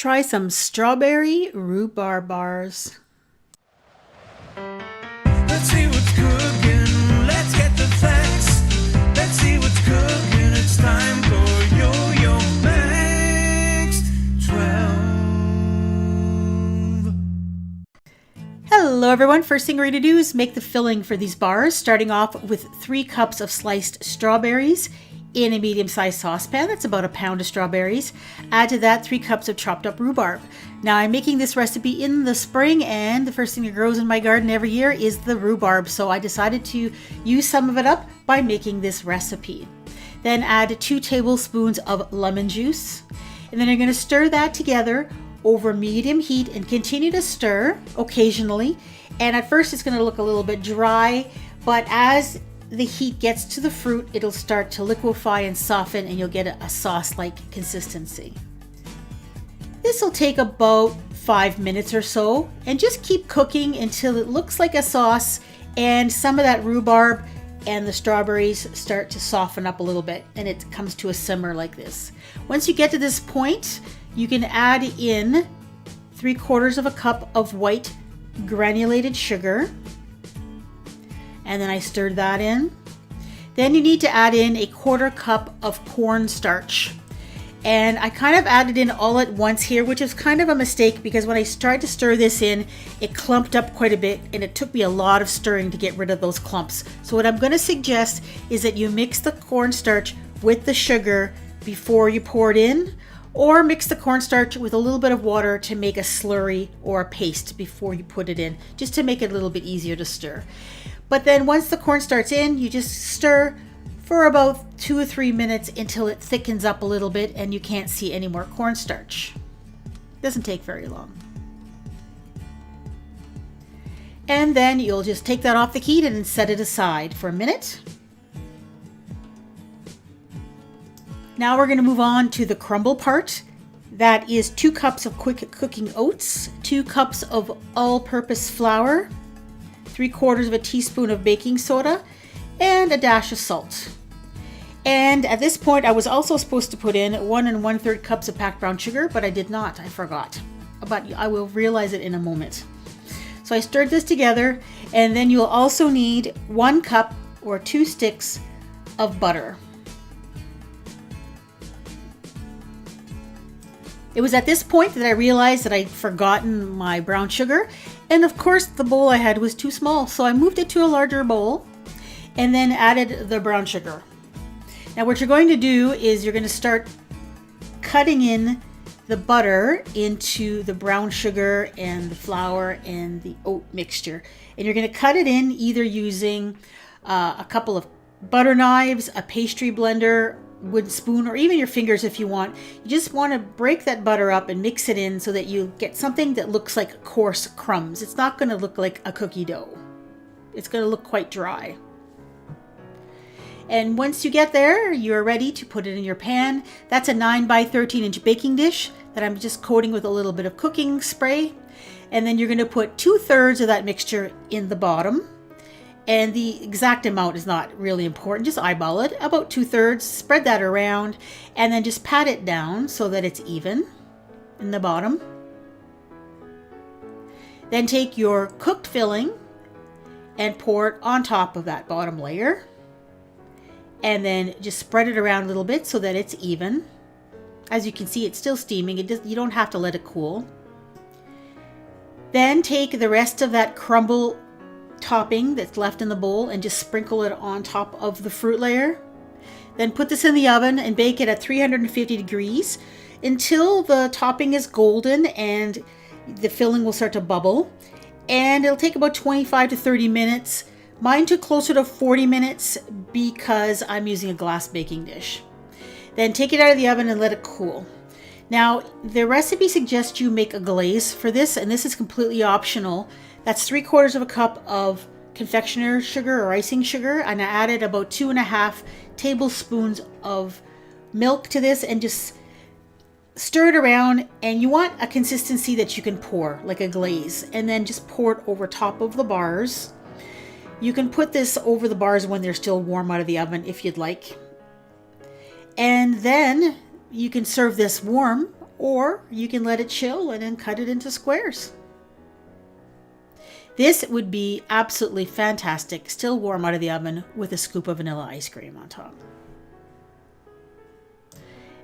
Try some strawberry rhubarb bars. Let's see what's cooking. Let's get the facts. Let's see what's cooking. It's time for Yo-Yo Max 12. Hello everyone. First thing we're going to do is make the filling for these bars, starting off with 3 cups of sliced strawberries in a medium-sized saucepan. That's about a pound of strawberries. Add to that 3 cups of chopped up rhubarb. Now I'm making this recipe in the spring, and the first thing that grows in my garden every year is the rhubarb, so I decided to use some of it up by making this recipe. Then add 2 tablespoons of lemon juice, and then you're going to stir that together over medium heat and continue to stir occasionally. And at first it's going to look a little bit dry, but as the heat gets to the fruit, it'll start to liquefy and soften, and you'll get a sauce-like consistency. This will take about 5 minutes or so, and just keep cooking until it looks like a sauce and some of that rhubarb and the strawberries start to soften up a little bit, and it comes to a simmer like this. Once you get to this point, you can add in 3/4 of a cup of white granulated sugar. And then I stirred that in. Then you need to add in 1/4 cup of cornstarch. And I kind of added in all at once here, which is kind of a mistake because when I tried to stir this in, it clumped up quite a bit, and it took me a lot of stirring to get rid of those clumps. So what I'm going to suggest is that you mix the cornstarch with the sugar before you pour it in, or mix the cornstarch with a little bit of water to make a slurry or a paste before you put it in, just to make it a little bit easier to stir. But then once the cornstarch's in, you just stir for about 2 or 3 minutes until it thickens up a little bit and you can't see any more cornstarch. Doesn't take very long. And then you'll just take that off the heat and set it aside for a minute. Now we're going to move on to the crumble part. That is 2 cups of quick cooking oats, 2 cups of all-purpose flour, 3/4 of a teaspoon of baking soda, and a dash of salt. And at this point, I was also supposed to put in 1 1/3 cups of packed brown sugar, but I did not. I forgot. But I will realize it in a moment. So I stirred this together, and then you'll also need 1 cup or 2 sticks of butter. It was at this point that I realized that I'd forgotten my brown sugar, and of course the bowl I had was too small, so I moved it to a larger bowl and then added the brown sugar. Now what you're going to do is you're going to start cutting in the butter into the brown sugar and the flour and the oat mixture, and you're going to cut it in either using a couple of butter knives, a pastry blender, wooden spoon, or even your fingers if you want. You just want to break that butter up and mix it in so that you get something that looks like coarse crumbs. It's not going to look like a cookie dough. It's going to look quite dry. And once you get there, you're ready to put it in your pan. That's a 9 by 13 inch baking dish that I'm just coating with a little bit of cooking spray. And then you're going to put 2/3 of that mixture in the bottom. And the exact amount is not really important, just eyeball it, about 2/3, spread that around, and then just pat it down so that it's even in the bottom. Then take your cooked filling and pour it on top of that bottom layer. And then just spread it around a little bit so that it's even. As you can see, it's still steaming. You don't have to let it cool. Then take the rest of that crumble topping that's left in the bowl and just sprinkle it on top of the fruit layer. Then put this in the oven and bake it at 350 degrees until the topping is golden and the filling will start to bubble. And it'll take about 25 to 30 minutes. Mine took closer to 40 minutes because I'm using a glass baking dish. Then take it out of the oven and let it cool. Now, the recipe suggests you make a glaze for this, and this is completely optional. That's 3/4 of a cup of confectioner's sugar or icing sugar, and I added about 2.5 tablespoons of milk to this and just stir it around. And you want a consistency that you can pour, like a glaze, and then just pour it over top of the bars. You can put this over the bars when they're still warm out of the oven if you'd like. And then you can serve this warm or you can let it chill and then cut it into squares. This would be absolutely fantastic, still warm out of the oven, with a scoop of vanilla ice cream on top.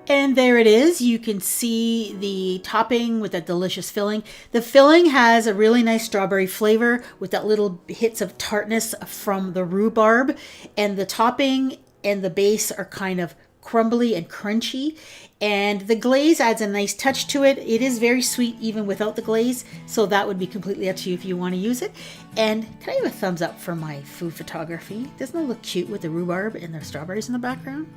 And there it is. You can see the topping with that delicious filling. The filling has a really nice strawberry flavor with that little hits of tartness from the rhubarb. And the topping and the base are kind of crumbly and crunchy. And the glaze adds a nice touch to it. It is very sweet even without the glaze, so that would be completely up to you if you want to use it. And can I have a thumbs up for my food photography? Doesn't it look cute with the rhubarb and the strawberries in the background?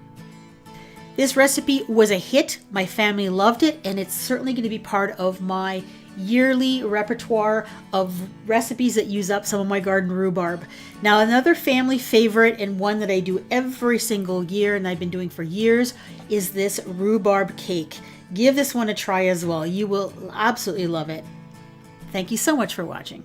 This recipe was a hit. My family loved it, and it's certainly going to be part of my yearly repertoire of recipes that use up some of my garden rhubarb. Now, another family favorite, and one that I do every single year and I've been doing for years, is this rhubarb cake. Give this one a try as well. You will absolutely love it. Thank you so much for watching.